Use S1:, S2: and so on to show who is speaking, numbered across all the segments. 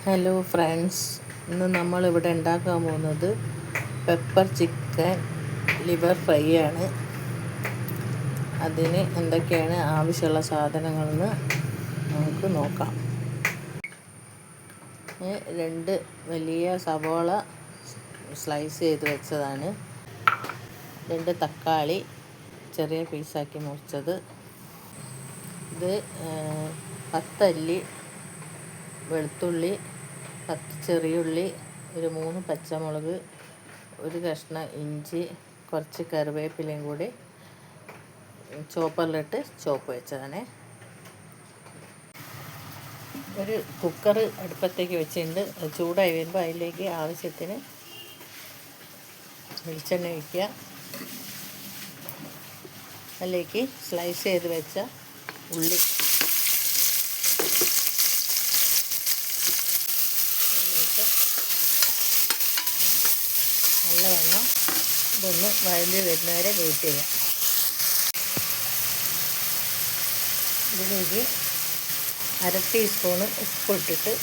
S1: Hello friends, ഇന്ന് നമ്മളിവിടെ ഉണ്ടാക്കാൻ പോകുന്നത് പെപ്പർ ചിക്കൻ ലിവർ ഫ്രൈ ആണ്. അതിന് എന്തൊക്കെയാണ് ആവശ്യമുള്ള സാധനങ്ങളെന്ന് നമുക്ക് നോക്കാം. 2 വലിയ സവോള സ്ലൈസ് ചെയ്ത് വെച്ചതാണ്, 2 തക്കാളി ചെറിയ പീസാക്കി മുറിച്ചത്, ഇത് 10 അല്ലി വെളുത്തുള്ളി, 10 ചെറിയുള്ളി, ഒരു 3 പച്ചമുളക്, ഒരു കഷ്ണം ഇഞ്ചി, കുറച്ച് കറിവേപ്പിലയും കൂടി ചോപ്പറിലിട്ട് ചോപ്പ് വെച്ചതാണ്. ഒരു കുക്കർ അടുപ്പത്തേക്ക് വെച്ചിട്ടുണ്ട്. അത് ചൂടായി വരുമ്പോൾ അതിലേക്ക് ആവശ്യത്തിന് വെളിച്ചെണ്ണ ഒഴിക്കുക. അതിലേക്ക് സ്ലൈസ് ചെയ്ത് വെച്ച ഉള്ളി നല്ലവണ്ണം ഇതൊന്ന് വഴണ്ടി വരുന്നവരെ വെയിറ്റ് ചെയ്യാം. ഇതിലേക്ക് 1/2 ടീസ്പൂണ് ഉപ്പ് ഇട്ടിട്ട്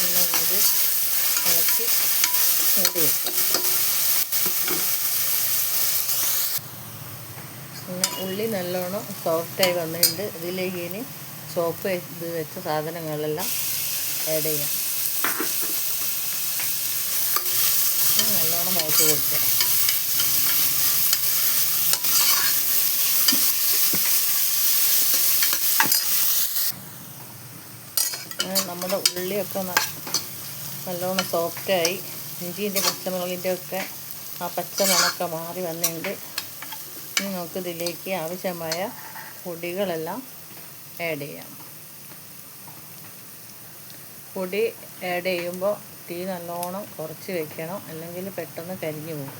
S1: എല്ലാം കൂടി ഇളക്കി മൂടി വയ്ക്കും. പിന്നെ ഉള്ളി നല്ലോണം സോഫ്റ്റായി വന്നിട്ടുണ്ട്. ഇതിലേക്ക് ഇനി ചോപ്പ് ചെയ്ത് വെച്ച സാധനങ്ങളെല്ലാം ആഡ് ചെയ്യാം. നല്ലോണം വഴറ്റി കൊടുക്കുക. നമ്മുടെ ഉള്ളിയൊക്കെ നല്ലോണം സോഫ്റ്റായി, ഇഞ്ചിൻ്റെ പച്ചമുളകിൻ്റെ ഒക്കെ ആ പച്ച മണമൊക്കെ മാറി വന്നിട്ടുണ്ട്. ഇനി നമുക്കിതിലേക്ക് ആവശ്യമായ പൊടികളെല്ലാം ആഡ് ചെയ്യാം. പൊടി ആഡ് ചെയ്യുമ്പോൾ തീ നല്ലോണം കുറച്ച് വെക്കണം, അല്ലെങ്കിൽ പെട്ടെന്ന് കരിഞ്ഞു പോകും.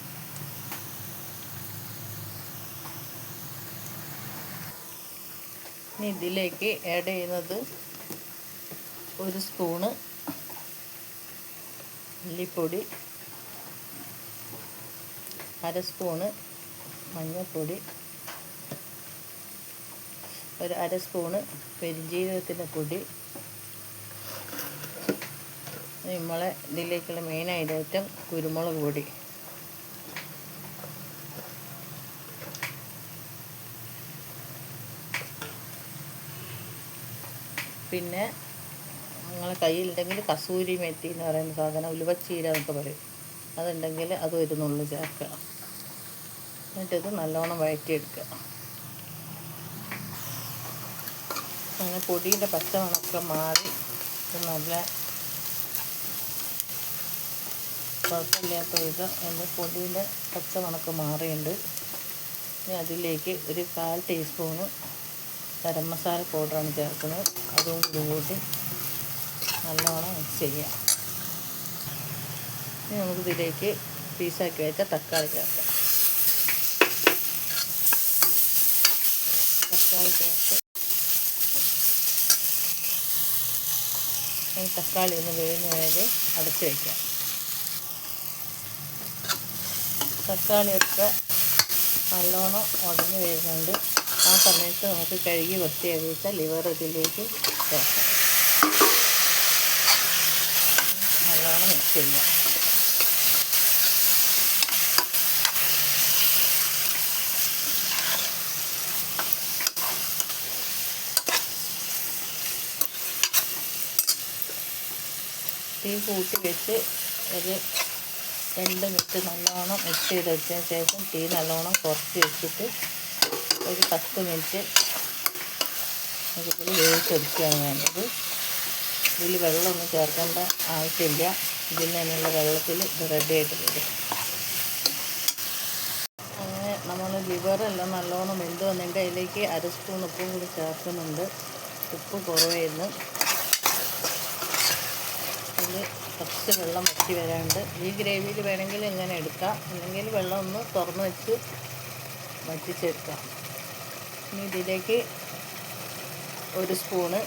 S1: ഇനി ഇതിലേക്ക് ആഡ് ചെയ്യുന്നത് 1 സ്പൂണ് മല്ലിപ്പൊടി, 1/2 സ്പൂണ് മഞ്ഞൾപ്പൊടി, ഒരു 1/2 സ്പൂണ് പെരുംജീരകത്തിൻ്റെ പൊടി. നമ്മളെ ഇതിലേക്കുള്ള മെയിൻ ഐറ്റം കുരുമുളക് പൊടി. പിന്നെ നിങ്ങളെ കയ്യിലുണ്ടെങ്കിൽ കസൂരി മെത്തി എന്ന് പറയുന്ന സാധനം, ഉലുവച്ചീര എന്നൊക്കെ പറയും, അതുണ്ടെങ്കിൽ അത് ഒരു നുള്ളു ചേർക്കുക. എന്നിട്ടിത് നല്ലോണം വഴറ്റിയെടുക്കുക. അങ്ങനെ പൊടിയുടെ പച്ചമണമൊക്കെ മാറി നല്ല കുഴപ്പമില്ലാത്ത വിധം എൻ്റെ പൊടിയുടെ പച്ചമണമൊക്കെ മാറിയുണ്ട്. ഇനി അതിലേക്ക് ഒരു 1/4 ടീസ്പൂണ് ഗരം മസാല പൗഡറാണ് ചേർക്കുന്നത്. അതും കൂടി നല്ലോണം മിക്സ് ചെയ്യാം. ഇനി നമുക്കിതിലേക്ക് പീസാക്കി വെച്ച തക്കാളി ചേർക്കാം. തക്കാളി ചേർത്ത് ഈ തക്കാളി ഒന്ന് വേവുന്ന വരെ അടച്ച് വയ്ക്കാം. തക്കാളിയൊക്കെ നല്ലോണം ഉടഞ്ഞ് വരുന്നുണ്ട്. ആ സമയത്ത് നമുക്ക് കഴുകി വൃത്തിയാക്കി വെച്ച ലിവർ ഇതിലേക്ക് ചേർക്കാം. നല്ലോണം മിക്സ് ചെയ്യാം. തീ കൂട്ടി വെച്ച് ഒരു 2 മിനിറ്റ് നല്ലോണം മിക്സ് ചെയ്ത് വെച്ചതിന് ശേഷം തീ നല്ലോണം കുറച്ച് വെച്ചിട്ട് ഒരു 10 മിനിറ്റ് നമുക്കിതിൽ വേവിച്ചെടുക്കുകയാണ് വേണ്ടത്. ഇതിൽ വെള്ളമൊന്നും ചേർക്കേണ്ട ആവശ്യമില്ല. ഇതിൽ നിന്നുള്ള വെള്ളത്തിൽ ഇത് റെഡി ആയിട്ട് വരും. അങ്ങനെ നമ്മൾ ലിവറെല്ലാം നല്ലോണം വെന്ത് വന്നിട്ട് അതിലേക്ക് 1/2 സ്പൂൺ ഉപ്പും കൂടി ചേർക്കുന്നുണ്ട്. ഉപ്പ് കുറവായിരുന്നു. ഇതിൽ കുറച്ച് വെള്ളം വറ്റി വരാണ്ട്. ഈ ഗ്രേവിയിൽ വേണമെങ്കിൽ ഇങ്ങനെ എടുക്കാം, അല്ലെങ്കിൽ വെള്ളം ഒന്ന് തുറന്ന് വെച്ച് വറ്റിച്ചെടുക്കാം. ഇനി ഇതിലേക്ക് 1 സ്പൂണ്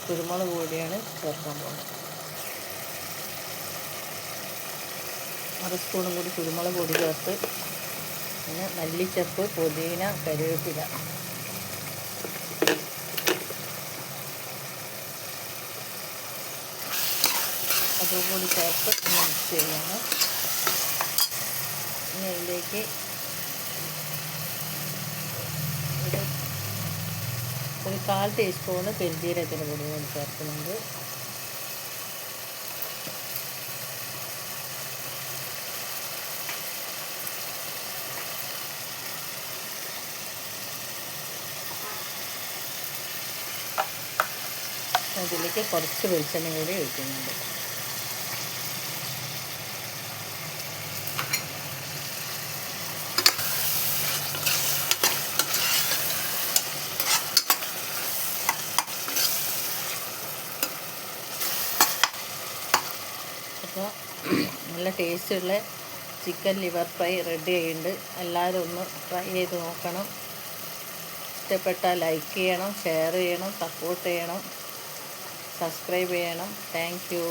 S1: കുരുമുളക് പൊടിയാണ് ചേർക്കാൻ പോകുന്നത്. 1/2 സ്പൂണും കൂടി കുരുമുളക് പൊടി ചേർത്ത്, പിന്നെ മല്ലിച്ചപ്പ്, പുതിന, കറിവേപ്പില . അതും കൂടി ചേർത്ത് മിക്സ് ചെയ്യണം. ഇനി ഇതിലേക്ക് ഒരു 1/4 ടീസ്പൂണ് പെരുംജീരകത്തിന് പൊടി കൂടി ചേർക്കുന്നുണ്ട്. അതിലേക്ക് കുറച്ച് വെളിച്ചെണ്ണ കൂടി ഒഴിക്കുന്നുണ്ട്. അപ്പോൾ നല്ല ടേസ്റ്റുള്ള ചിക്കൻ ലിവർ ഫ്രൈ റെഡി ആയിട്ടുണ്ട്. എല്ലാവരും ഒന്ന് ട്രൈ ചെയ്ത് നോക്കണം. ഇഷ്ടപ്പെട്ടാൽ ലൈക്ക് ചെയ്യണം, ഷെയർ ചെയ്യണം, സപ്പോർട്ട് ചെയ്യണം, സബ്സ്ക്രൈബ് ചെയ്യണം. Thank you.